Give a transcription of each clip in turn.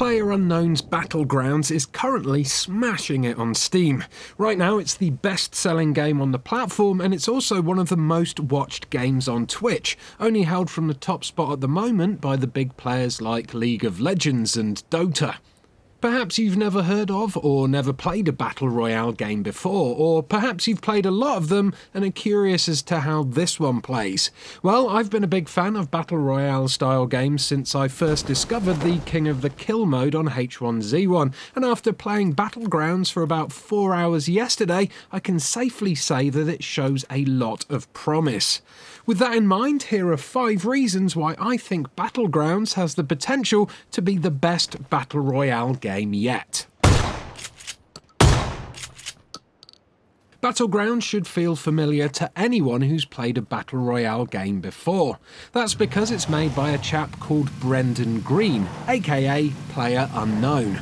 PlayerUnknowns Battlegrounds is currently smashing it on Steam. Right now it's the best-selling game on the platform, and it's also one of the most watched games on Twitch, only held from the top spot at the moment by the big players like League of Legends and Dota. Perhaps you've never heard of or never played a Battle Royale game before, or perhaps you've played a lot of them and are curious as to how this one plays. Well, I've been a big fan of Battle Royale style games since I first discovered the King of the Kill mode on H1Z1, and after playing Battlegrounds for about 4 hours yesterday, I can safely say that it shows a lot of promise. With that in mind, here are 5 reasons why I think Battlegrounds has the potential to be the best Battle Royale game yet. Battlegrounds should feel familiar to anyone who's played a Battle Royale game before. That's because it's made by a chap called Greene, aka PlayerUnknown.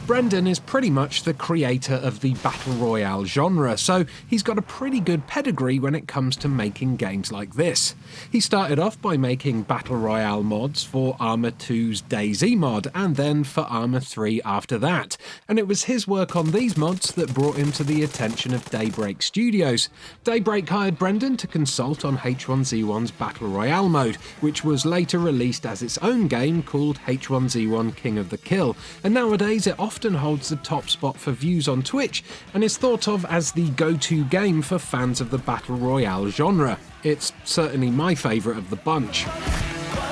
Brendan is pretty much the creator of the Battle Royale genre, so he's got a pretty good pedigree when it comes to making games like this. He started off by making Battle Royale mods for Arma 2's DayZ mod, and then for Arma 3 after that, and it was his work on these mods that brought him to the attention of Daybreak Studios. Daybreak hired Brendan to consult on H1Z1's Battle Royale mode, which was later released as its own game called H1Z1 King of the Kill, and nowadays it often holds the top spot for views on Twitch and is thought of as the go-to game for fans of the Battle Royale genre. It's certainly my favourite of the bunch.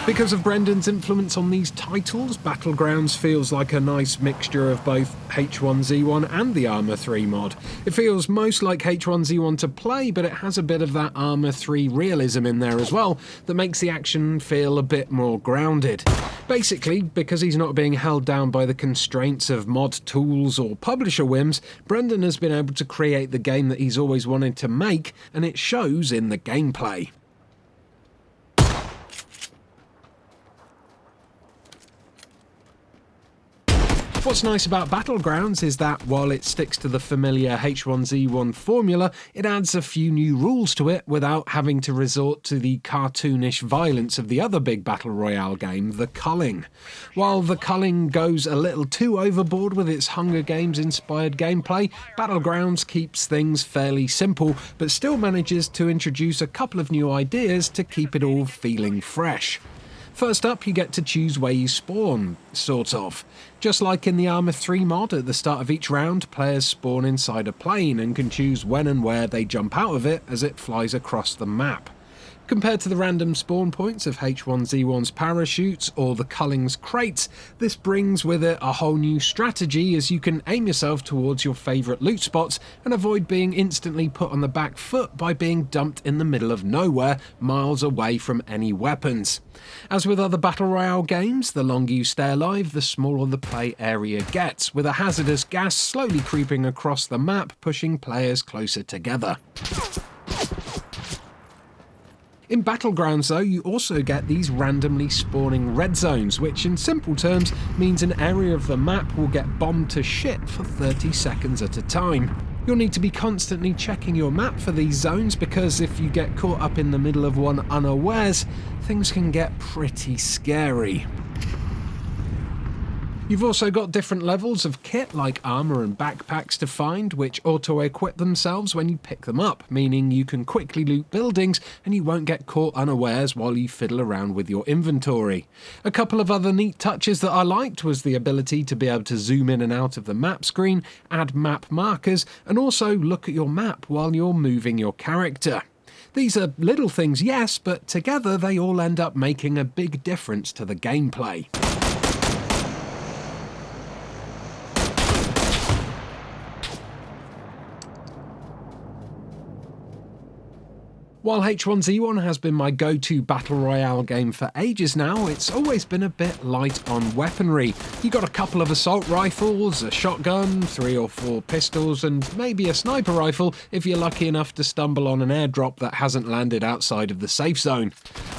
Because of Brendan's influence on these titles, Battlegrounds feels like a nice mixture of both H1Z1 and the Arma 3 mod. It feels most like H1Z1 to play, but it has a bit of that Arma 3 realism in there as well that makes the action feel a bit more grounded. Basically, because he's not being held down by the constraints of mod tools or publisher whims, Brendan has been able to create the game that he's always wanted to make, and it shows in the gameplay. What's nice about Battlegrounds is that while it sticks to the familiar H1Z1 formula, it adds a few new rules to it without having to resort to the cartoonish violence of the other big Battle Royale game, the culling. While the culling goes a little too overboard with its Hunger Games-inspired gameplay, Battlegrounds keeps things fairly simple, but still manages to introduce a couple of new ideas to keep it all feeling fresh. First up, you get to choose where you spawn, sort of. Just like in the Arma 3 mod, at the start of each round, players spawn inside a plane and can choose when and where they jump out of it as it flies across the map. Compared to the random spawn points of H1Z1's parachutes or the culling's crates, this brings with it a whole new strategy as you can aim yourself towards your favourite loot spots and avoid being instantly put on the back foot by being dumped in the middle of nowhere, miles away from any weapons. As with other Battle Royale games, the longer you stay alive, the smaller the play area gets, with a hazardous gas slowly creeping across the map, pushing players closer together. In Battlegrounds though, you also get these randomly spawning red zones, which in simple terms means an area of the map will get bombed to shit for 30 seconds at a time. You'll need to be constantly checking your map for these zones because if you get caught up in the middle of one unawares, things can get pretty scary. You've also got different levels of kit like armour and backpacks to find, which auto-equip themselves when you pick them up, meaning you can quickly loot buildings and you won't get caught unawares while you fiddle around with your inventory. A couple of other neat touches that I liked was the ability to be able to zoom in and out of the map screen, add map markers, and also look at your map while you're moving your character. These are little things, yes, but together they all end up making a big difference to the gameplay. While H1Z1 has been my go-to Battle Royale game for ages now, it's always been a bit light on weaponry. You got a couple of assault rifles, a shotgun, 3 or 4 pistols, and maybe a sniper rifle if you're lucky enough to stumble on an airdrop that hasn't landed outside of the safe zone.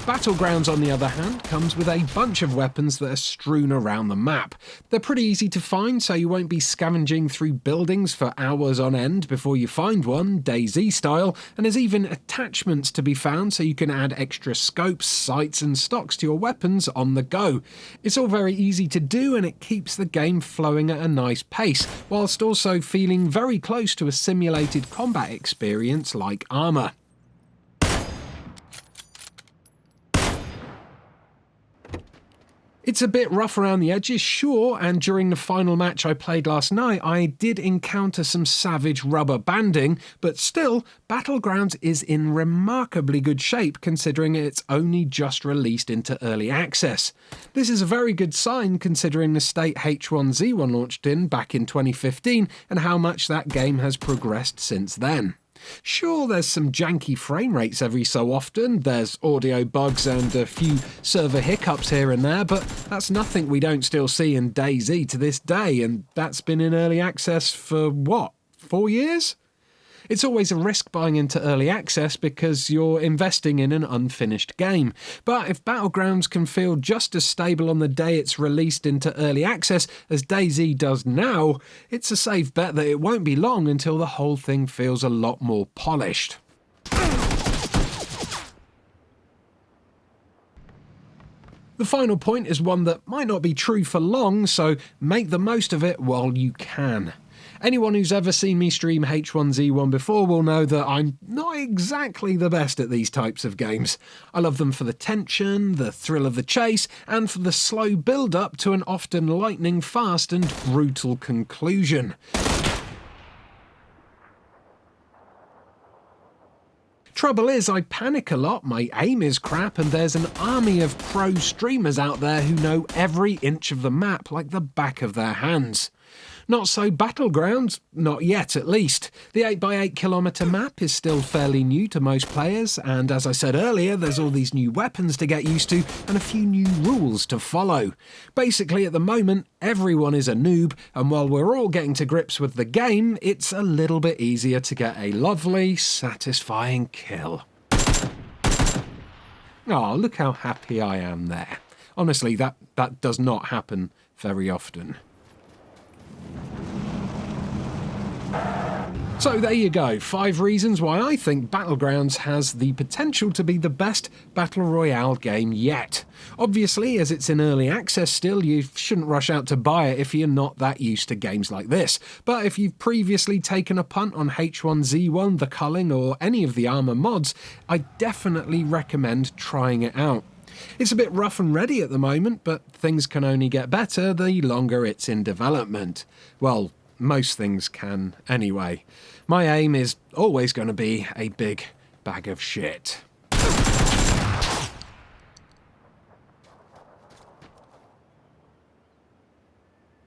Battlegrounds, on the other hand, comes with a bunch of weapons that are strewn around the map. They're pretty easy to find, so you won't be scavenging through buildings for hours on end before you find one, DayZ style, and there's even attachments to be found so you can add extra scopes, sights and stocks to your weapons on the go. It's all very easy to do and it keeps the game flowing at a nice pace, whilst also feeling very close to a simulated combat experience like Armour. It's a bit rough around the edges, sure, and during the final match I played last night I did encounter some savage rubber banding, but still, Battlegrounds is in remarkably good shape considering it's only just released into early access. This is a very good sign considering the state H1Z1 launched in back in 2015 and how much that game has progressed since then. Sure, there's some janky frame rates every so often, there's audio bugs and a few server hiccups here and there, but that's nothing we don't still see in DayZ to this day, and that's been in early access for, what, 4 years? It's always a risk buying into early access because you're investing in an unfinished game. But if Battlegrounds can feel just as stable on the day it's released into early access as DayZ does now, it's a safe bet that it won't be long until the whole thing feels a lot more polished. The final point is one that might not be true for long, so make the most of it while you can. Anyone who's ever seen me stream H1Z1 before will know that I'm not exactly the best at these types of games. I love them for the tension, the thrill of the chase, and for the slow build-up to an often lightning-fast and brutal conclusion. Trouble is, I panic a lot, my aim is crap, and there's an army of pro streamers out there who know every inch of the map like the back of their hands. Not so Battlegrounds, not yet at least. The 8x8 kilometre map is still fairly new to most players, and as I said earlier, there's all these new weapons to get used to and a few new rules to follow. Basically, at the moment, everyone is a noob, and while we're all getting to grips with the game, it's a little bit easier to get a lovely, satisfying kill. Oh, look how happy I am there. Honestly, that does not happen very often. So there you go, 5 reasons why I think Battlegrounds has the potential to be the best Battle Royale game yet. Obviously, as it's in early access still, you shouldn't rush out to buy it if you're not that used to games like this. But if you've previously taken a punt on H1Z1, the culling, or any of the Armour mods, I definitely recommend trying it out. It's a bit rough and ready at the moment, but things can only get better the longer it's in development. Well, most things can anyway. My aim is always going to be a big bag of shit.